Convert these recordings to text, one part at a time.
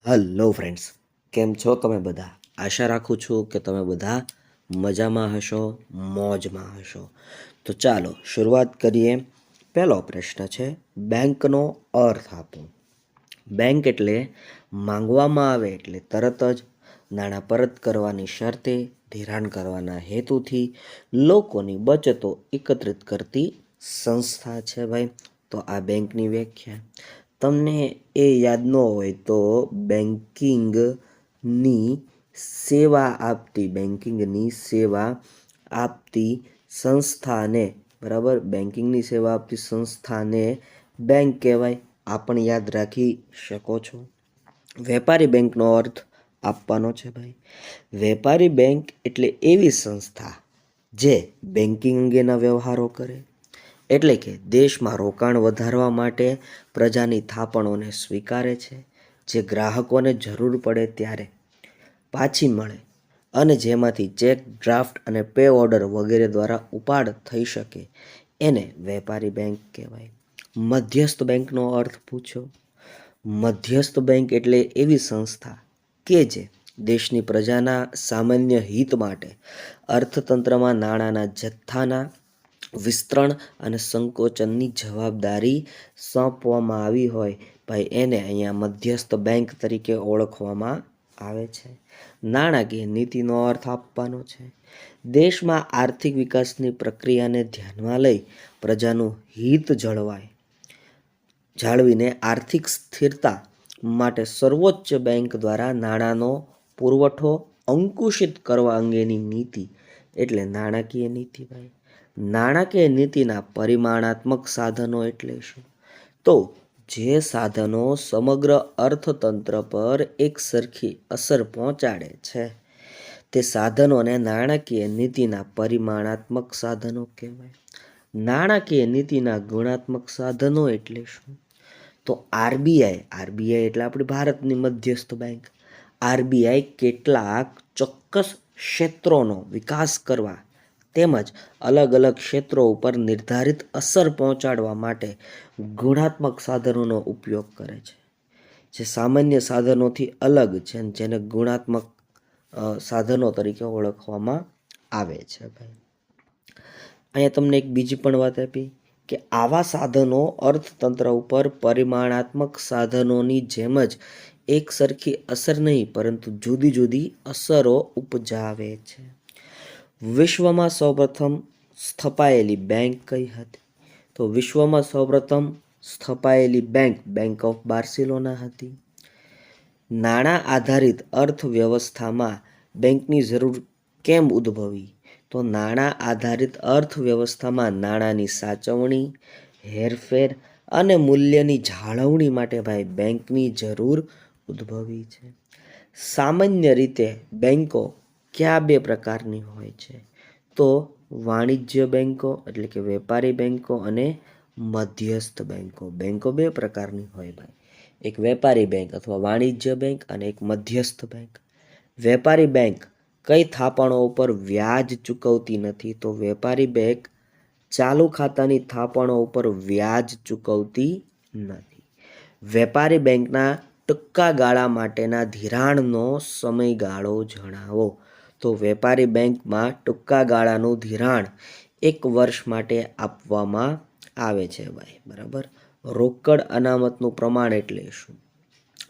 Hello friends, કેમ છો તમે બધા? આશા રાખું છું કે તમે બધા મજામાં હશો, મોજમાં હશો. તો ચાલો શરૂઆત કરીએ. પહેલો પ્રશ્ન છે, બેંકનો અર્થ આપો. બેંક એટલે માંગવામાં આવે એટલે તરત જ નાણાં પરત કરવાની શરતે, ધિરાણ કરવાના હેતુથી લોકોની બચતો એકત્રિત કરતી સંસ્થા છે ભાઈ. તો આ બેંકની વ્યાખ્યા. તમને એ યાદ ન હોય તો બેન્કિંગની સેવા આપતી સંસ્થાને, બરાબર, બેન્કિંગની સેવા આપતી સંસ્થાને બેંક કહેવાય. આ પણ યાદ રાખી શકો છો. વેપારી બેંકનો અર્થ આપવાનો છે ભાઈ. વેપારી બેંક એટલે એવી સંસ્થા જે બેન્કિંગ અંગેના વ્યવહારો કરે, એટલે કે દેશમાં રોકાણ વધારવા માટે પ્રજાની થાપણોને સ્વીકારે છે, જે ગ્રાહકોને જરૂર પડે ત્યારે પાછી મળે અને જેમાંથી ચેક, ડ્રાફ્ટ અને પે ઓર્ડર વગેરે દ્વારા ઉપાડ થઈ શકે, એને વેપારી બેંક કહેવાય. મધ્યસ્થ બેંકનો અર્થ પૂછો. મધ્યસ્થ બેંક એટલે એવી સંસ્થા કે જે દેશની પ્રજાના સામાન્ય હિત માટે અર્થતંત્રમાં નાણાંના જથ્થાના વિસ્તરણ અને સંકોચનની જવાબદારી સોંપવામાં આવી હોય ભાઈ, એને અહીંયા મધ્યસ્થ બેંક તરીકે ઓળખવામાં આવે છે. નાણાકીય નીતિનો અર્થ આપવાનો છે. દેશમાં આર્થિક વિકાસની પ્રક્રિયાને ધ્યાનમાં લઈ પ્રજાનું હિત જાળવીને આર્થિક સ્થિરતા માટે સર્વોચ્ચ બેંક દ્વારા નાણાંનો પુરવઠો અંકુશિત કરવા અંગેની નીતિ એટલે નાણાકીય નીતિ ભાઈ. નાણાકીય નીતિના પરિમાણાત્મક સાધનો એટલે શું? તો જે સાધનો સમગ્ર અર્થતંત્ર પર એક સરખી અસર પહોંચાડે છે તે સાધનોને નાણાકીય નીતિના પરિમાણાત્મક સાધનો કહેવાય. નાણાકીય નીતિના ગુણાત્મક સાધનો એટલે શું? તો આરબીઆઈ એટલે આપણી ભારતની મધ્યસ્થ બેંક. આરબીઆઈ કેટલાક ચોક્કસ ક્ષેત્રોનો વિકાસ કરવા તેમજ અલગ અલગ ક્ષેત્રો ઉપર નિર્ધારિત અસર પહોંચાડવા માટે ગુણાત્મક સાધનોનો ઉપયોગ કરે છે, જે સામાન્ય સાધનોથી અલગ છે, જેને ગુણાત્મક સાધનો તરીકે ઓળખવામાં આવે છે ભાઈ. અહીંયા તમને એક બીજી પણ વાત આપી કે આવા સાધનો અર્થતંત્ર ઉપર પરિમાણાત્મક સાધનોની જેમ જ એક સરખી અસર નહીં પરંતુ જુદી જુદી અસરો ઉપજાવે છે. વિશ્વમાં સૌપ્રથમ સ્થપાયેલી બેંક કઈ હતી? તો વિશ્વમાં સૌપ્રથમ સ્થપાયેલી બેંક ઓફ બાર્સિલોના હતી. નાણાં આધારિત અર્થવ્યવસ્થામાં બેંકની જરૂર કેમ ઉદ્ભવી? તો નાણાં આધારિત અર્થવ્યવસ્થામાં નાણાંની સાચવણી, હેરફેર અને મૂલ્યની જાળવણી માટે ભાઈ બેંકની જરૂર ઉદ્ભવી છે. સામાન્ય રીતે બેંકો કયા બે પ્રકારની હોય છે? તો વાણિજ્ય બેંકો એટલે કે વેપારી બેંકો અને મધ્યસ્થ બેંકો. બેંકો બે પ્રકારની હોય ભાઈ, એક વેપારી બેંક અથવા વાણિજ્ય બેંક અને એક મધ્યસ્થ બેંક. વેપારી બેંક કઈ થાપણો ઉપર વ્યાજ ચૂકવતી નથી? તો વેપારી બેંક ચાલુ ખાતાની થાપણો ઉપર વ્યાજ ચૂકવતી નથી. વેપારી બેંકના ટૂંકા ગાળા માટેના ધિરાણનો સમયગાળો જણાવો. તો વેપારી બેંકમાં ટૂંકા ગાળાનું ધિરાણ 1 વર્ષ માટે આપવામાં આવે છે ભાઈ, બરાબર. રોકડ અનામતનું પ્રમાણ એટલે શું?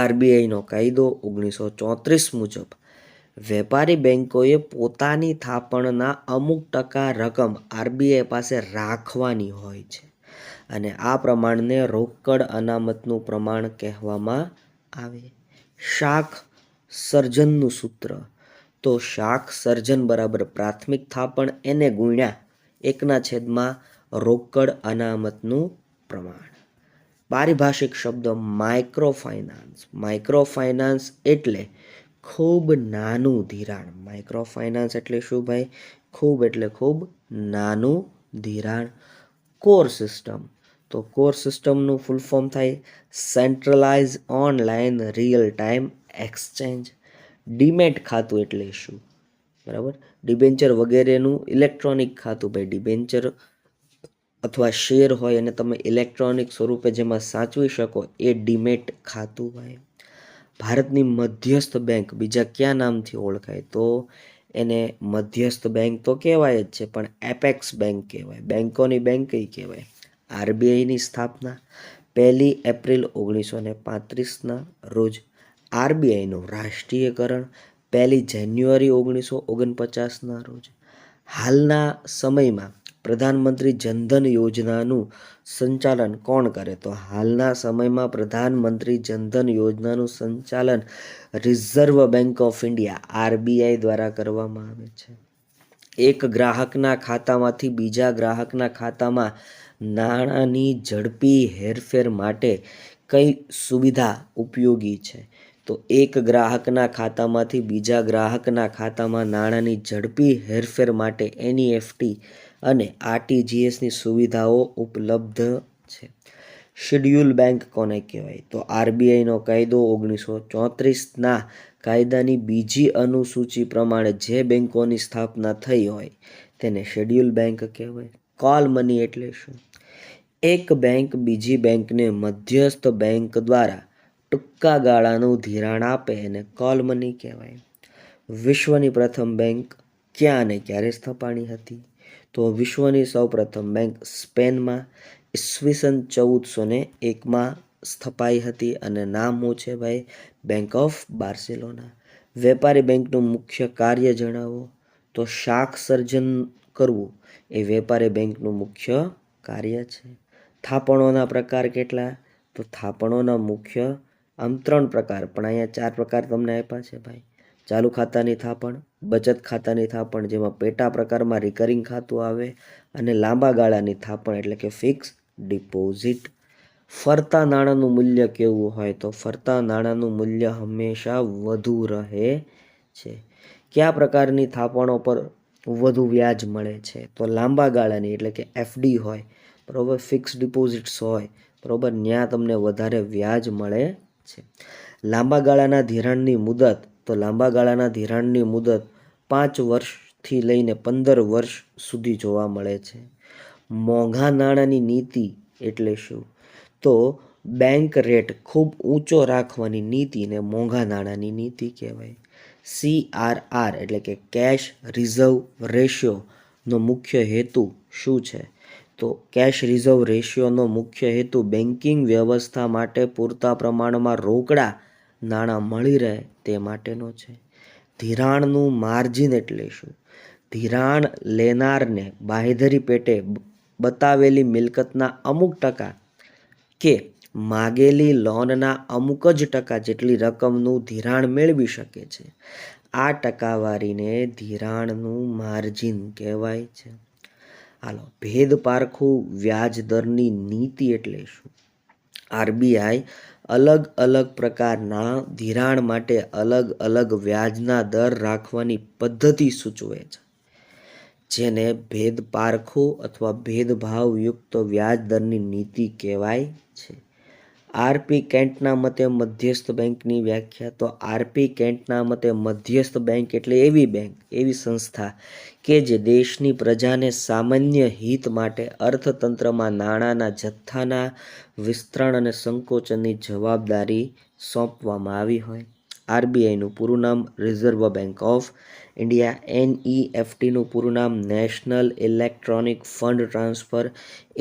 આરબીઆઈનો કાયદો 1934 મુજબ વેપારી બેંકોએ પોતાની થાપણના અમુક ટકા રકમ આરબીઆઈ પાસે રાખવાની હોય છે અને આ પ્રમાણને રોકડ અનામતનું પ્રમાણ કહેવામાં આવે. શાખ સર્જનનું સૂત્ર. તો શાખ સર્જન બરાબર પ્રાથમિક થાપણ એને ગુણ્યા 1/, રોકડ અનામતનું પ્રમાણ. પારિભાષિક શબ્દ માઇક્રોફાઇનાન્સ. માઇક્રોફાઇનાન્સ એટલે ખૂબ નાનું ધિરાણ. માઇક્રોફાઇનાન્સ એટલે શું ભાઈ? ખૂબ એટલે ખૂબ નાનું ધિરાણ. Core system. તો કોર સિસ્ટમનું ફૂલ ફોર્મ થાય centralise online real time exchange. Demat ખાતું એટલે શું? બરાબર, ડિબેન્ચર વગેરેનું ઇલેક્ટ્રોનિક ખાતું ભાઈ. ડિબેન્ચર અથવા શેર હોય અને તમે ઇલેક્ટ્રોનિક સ્વરૂપે જેમાં સાચવી શકો એ ડીમેટ ખાતું ભાઈ. ભારતની મધ્યસ્થ બેંક બીજા કયા નામથી ઓળખાય? તો એને મધ્યસ્થ બેંક તો કહેવાય જ છે, પણ એપેક્સ બેંક કહેવાય, બેંકોની બેંક કઈ કહેવાય. આરબીઆઈની સ્થાપના 1 એપ્રિલ 1935ના રોજ. આરબીઆઈનું રાષ્ટ્રીયકરણ 1 જાન્યુઆરી 1949ના રોજ. હાલના સમયમાં પ્રધાનમંત્રી જનધન યોજનાનું સંચાલન કોણ કરે? તો હાલના સમયમાં પ્રધાનમંત્રી જનધન યોજનાનું સંચાલન reserve bank of India RBI દ્વારા કરવામાં આવે છે. એક ગ્રાહકના ખાતામાંથી બીજા ગ્રાહકના ખાતામાં નાણાંની ઝડપી હેરફેર માટે કઈ સુવિધા ઉપયોગી છે? તો એક ગ્રાહકના ખાતામાંથી બીજા ગ્રાહકના ખાતામાં નાણાંની ઝડપી હેરફેર માટે એનઈએફટી અને આરટીજીએસની સુવિધાઓ ઉપલબ્ધ છે. શેડ્યુલ બેંક કોને કહેવાય? તો આરબીઆઈનો કાયદો 1934ના કાયદાની બીજી અનુસૂચિ પ્રમાણે જે બેંકોની સ્થાપના થઈ હોય તેને શેડ્યુલ બેંક કહેવાય. કોલ મની એટલે શું? એક બેંક બીજી બેંકને મધ્યસ્થ બેંક દ્વારા ટૂંકા ગાળાનું ધિરાણ આપે એને કોલ મની કહેવાય. વિશ્વની પ્રથમ બેંક ક્યાં અને ક્યારે સ્થપાણી હતી? તો વિશ્વની સૌપ્રથમ બેંક સ્પેનમાં ઈસવીસન 1401માં સ્થપાઈ હતી અને નામ શું છે ભાઈ? Bank of Barcelona. વેપારી બેંકનું મુખ્ય કાર્ય જણાવો. તો શાખ સર્જન કરવું એ વેપારી બેંકનું મુખ્ય કાર્ય છે. થાપણોના પ્રકાર કેટલા? તો થાપણોના મુખ્ય 3 પ્રકાર, પણ અહીંયા 4 પ્રકાર તમને આપ્યા છે ભાઈ. ચાલુ ખાતાની થાપણ, બચત ખાતાની થાપણ જેમાં પેટા પ્રકારમાં રિકરિંગ ખાતું આવે, અને લાંબા ગાળાની થાપણ એટલે કે ફિક્સ ડિપોઝિટ. ફરતા નાણાંનું મૂલ્ય કેવું હોય? તો ફરતા નાણાંનું મૂલ્ય હંમેશા વધુ રહે છે. કયા પ્રકારની થાપણો પર વધુ વ્યાજ મળે છે? તો લાંબા ગાળાની એટલે કે એફડી હોય, બરોબર, ફિક્સ ડિપોઝિટ્સ હોય, બરોબર, ત્યાં તમને વધારે વ્યાજ મળે છે. લાંબા ગાળાના ધિરાણની મુદત, તો લાંબા ગાળાના ધિરાણની મુદત 5 વર્ષથી લઈને 15 વર્ષ સુધી જોવા મળે છે. મોંઘા નાણાંની નીતિ એટલે શું? તો બેંક રેટ ખૂબ ઊંચો રાખવાની નીતિને મોંઘા નાણાંની નીતિ કહેવાય. CRR એટલે કે કેશ રિઝર્વ રેશિયોનો મુખ્ય હેતુ શું છે? તો કેશ રિઝર્વ રેશિયોનો મુખ્ય હેતુ બેન્કિંગ વ્યવસ્થા માટે પૂરતા પ્રમાણમાં રોકડા નાણાં મળી રહે તે માટેનો છે. ધિરાણનું માર્જિન એટલે શું? ધિરાણ લેનારને બાંહેધરી પેટે બતાવેલી મિલકતના અમુક ટકા કે માગેલી લોનના અમુક જ ટકા જેટલી રકમનું ધિરાણ મેળવી શકે છે. આ ટકાવારીને ધિરાણનું માર્જિન કહેવાય છે. હાલો, ભેદ પારખું વ્યાજ દરની નીતિ એટલે શું? આરબીઆઈ અલગ અલગ પ્રકારના ધિરાણ માટે અલગ અલગ વ્યાજના દર રાખવાની પદ્ધતિ સૂચવે છે, જેને ભેદ પારખું અથવા ભેદભાવયુક્ત વ્યાજ દરની નીતિ કહેવાય છે. આરપી કેન્ટના મતે મધ્યસ્થ બેંકની વ્યાખ્યા. તો આરપી કેન્ટના મતે મધ્યસ્થ બેંક એટલે એવી બેંક, એવી સંસ્થા કે જે દેશની પ્રજાને સામાન્ય હિત માટે અર્થતંત્રમાં નાણાંના જથ્થાના વિસ્તરણ અને સંકોચનની જવાબદારી સોંપવામાં આવી હોય. આરબીઆઈનું પૂરું નામ રિઝર્વ બેંક ઓફ ઇન્ડિયા. એનઈએફટીનું પૂરું નામ નેશનલ ઇલેક્ટ્રોનિક ફંડ ટ્રાન્સફર.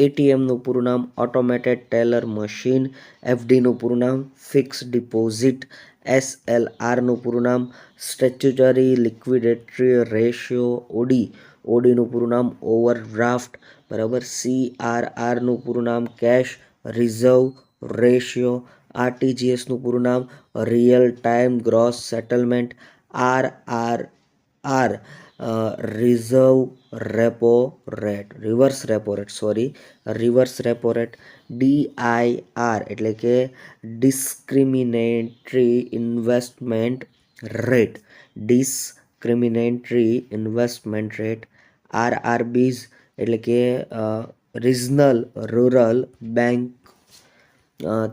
એટીએમનું પૂરું નામ ઓટોમેટેડ ટેલર મશીન. એફડીનું પૂરું નામ ફિક્સ ડિપોઝિટ. એસએલઆરનું પૂરું નામ સ્ટેચ્યુટરી લિક્વિડેટરી રેશિયો. ઓડીનું પૂરું નામ ઓવરડ્રાફ્ટ, બરાબર. CRRનું પૂરું નામ કેશ રિઝર્વ રેશિયો. આરટીજીએસનું પૂરું નામ real time gross settlement. RRR reserve repo rate, reverse repo rate. DIR એટલે કે ડિસ્ક્રિમિનેટરી ઇન્વેસ્ટમેન્ટ રેટ, RRBs એટલે કે રિજનલ રૂરલ બેંક.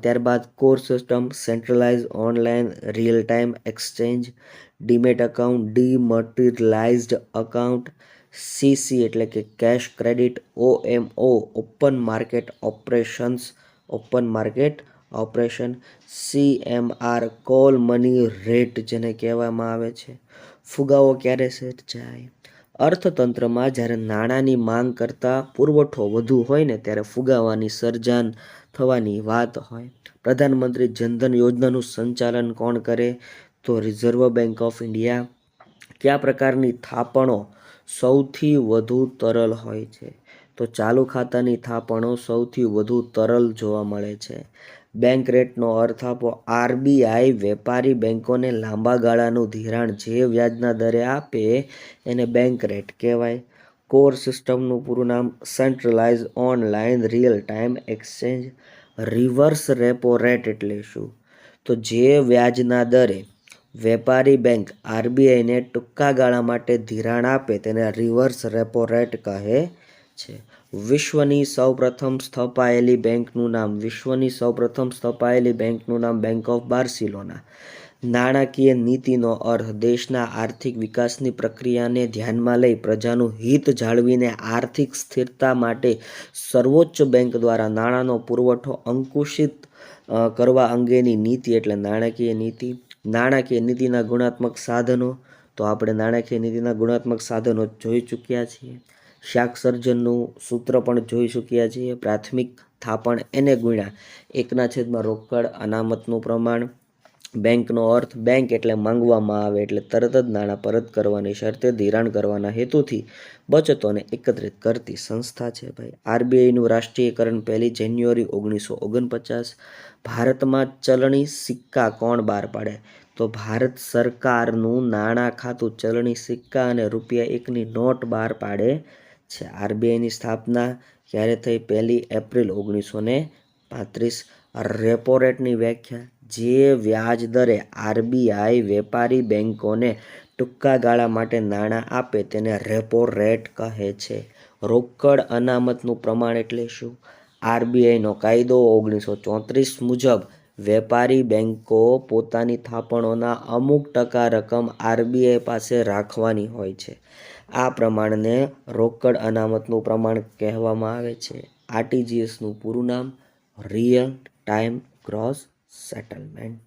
ત્યારબાદ core system centralize online real time exchange. Demat account, dematerialized account. CC એટલે કે cash credit. OMO open market operations, open market operation CMR call money rate જેને કહેવામાં આવે છે. ફુગાવો ક્યારે સર્જાય? અર્થતંત્રમાં જ્યારે નાણાંની માંગ કરતાં પુરવઠો વધુ હોય ને ત્યારે ફુગાવાની સર્જન થવાની વાત હોય. પ્રધાનમંત્રી જનધન યોજનાનું સંચાલન કોણ કરે? તો રિઝર્વ બેંક ઓફ ઇન્ડિયા. કયા પ્રકારની થાપણો સૌથી વધુ તરલ હોય છે? તો ચાલુ ખાતાની થાપણો સૌથી વધુ તરલ જોવા મળે છે. બેંક રેટનો અર્થ આપો. RBI વેપારી બેંકોને લાંબા ગાળાનું ધિરાણ જે વ્યાજના દરે આપે એને બેંક રેટ કહેવાય. કોર સિસ્ટમનું પૂરું નામ centralise online real time exchange. Reverse repo rate એટલે શું? તો જે વ્યાજના દરે વેપારી બેંક RBIને ટૂંકા ગાળા માટે ધિરાણ આપે તેને રિવર્સ રેપો રેટ કહે છે. વિશ્વની સૌપ્રથમ સ્થપાયેલી બેંકનું નામ. વિશ્વની સૌપ્રથમ સ્થપાયેલી બેંકનું નામ બેંક ઓફ બાર્સિલોના. નાણાકીય નીતિનો અર્થ દેશના આર્થિક વિકાસની પ્રક્રિયાને ધ્યાનમાં લઈ પ્રજાનું હિત જાળવીને આર્થિક સ્થિરતા માટે સર્વોચ્ચ બેંક દ્વારા નાણાંનો પુરવઠો અંકુશિત કરવા અંગેની નીતિ એટલે નાણાકીય નીતિ. નાણાકીય નીતિના ગુણાત્મક સાધનો. તો આપણે નાણાકીય નીતિના ગુણાત્મક સાધનો જોઈ ચૂક્યા છીએ. શાક સર્જનનું સૂત્ર પણ જોઈ ચૂક્યા છીએ. પ્રાથમિક થાપણ એને ગુણ્યા 1/, રોકડ અનામતનું પ્રમાણ. બેંકનો અર્થ બેંક એટલે માંગવામાં આવે એટલે તરત જ નાણાં પરત કરવાની શરતે ધિરાણ કરવાના હેતુથી બચતોને એકત્રિત કરતી સંસ્થા છે ભાઈ. RBIનું રાષ્ટ્રીયકરણ 1 જાન્યુઆરી 1949. ભારતમાં ચલણી સિક્કા કોણ બહાર પાડે? તો ભારત સરકારનું નાણાં ખાતું ચલણી સિક્કા અને ₹1ની નોટ બહાર પાડે છે. RBIની સ્થાપના ક્યારે થઈ? 1 એપ્રિલ 1935. રેપો રેટની વ્યાખ્યા. જે વ્યાજ દરે RBI વેપારી બેંકોને ટૂંકા ગાળા માટે નાણાં આપે તેને રેપો રેટ કહે છે. રોકડ અનામતનું પ્રમાણ એટલે શું? RBIનો કાયદો 1934 મુજબ વેપારી બેંકો પોતાની થાપણોના અમુક ટકા રકમ RBI પાસે રાખવાની હોય છે. આ પ્રમાણને રોકડ અનામતનું પ્રમાણ કહેવામાં આવે છે. RTGSનું પૂરું નામ રિયલ ટાઈમ ગ્રોસ સેટલમેન્ટ.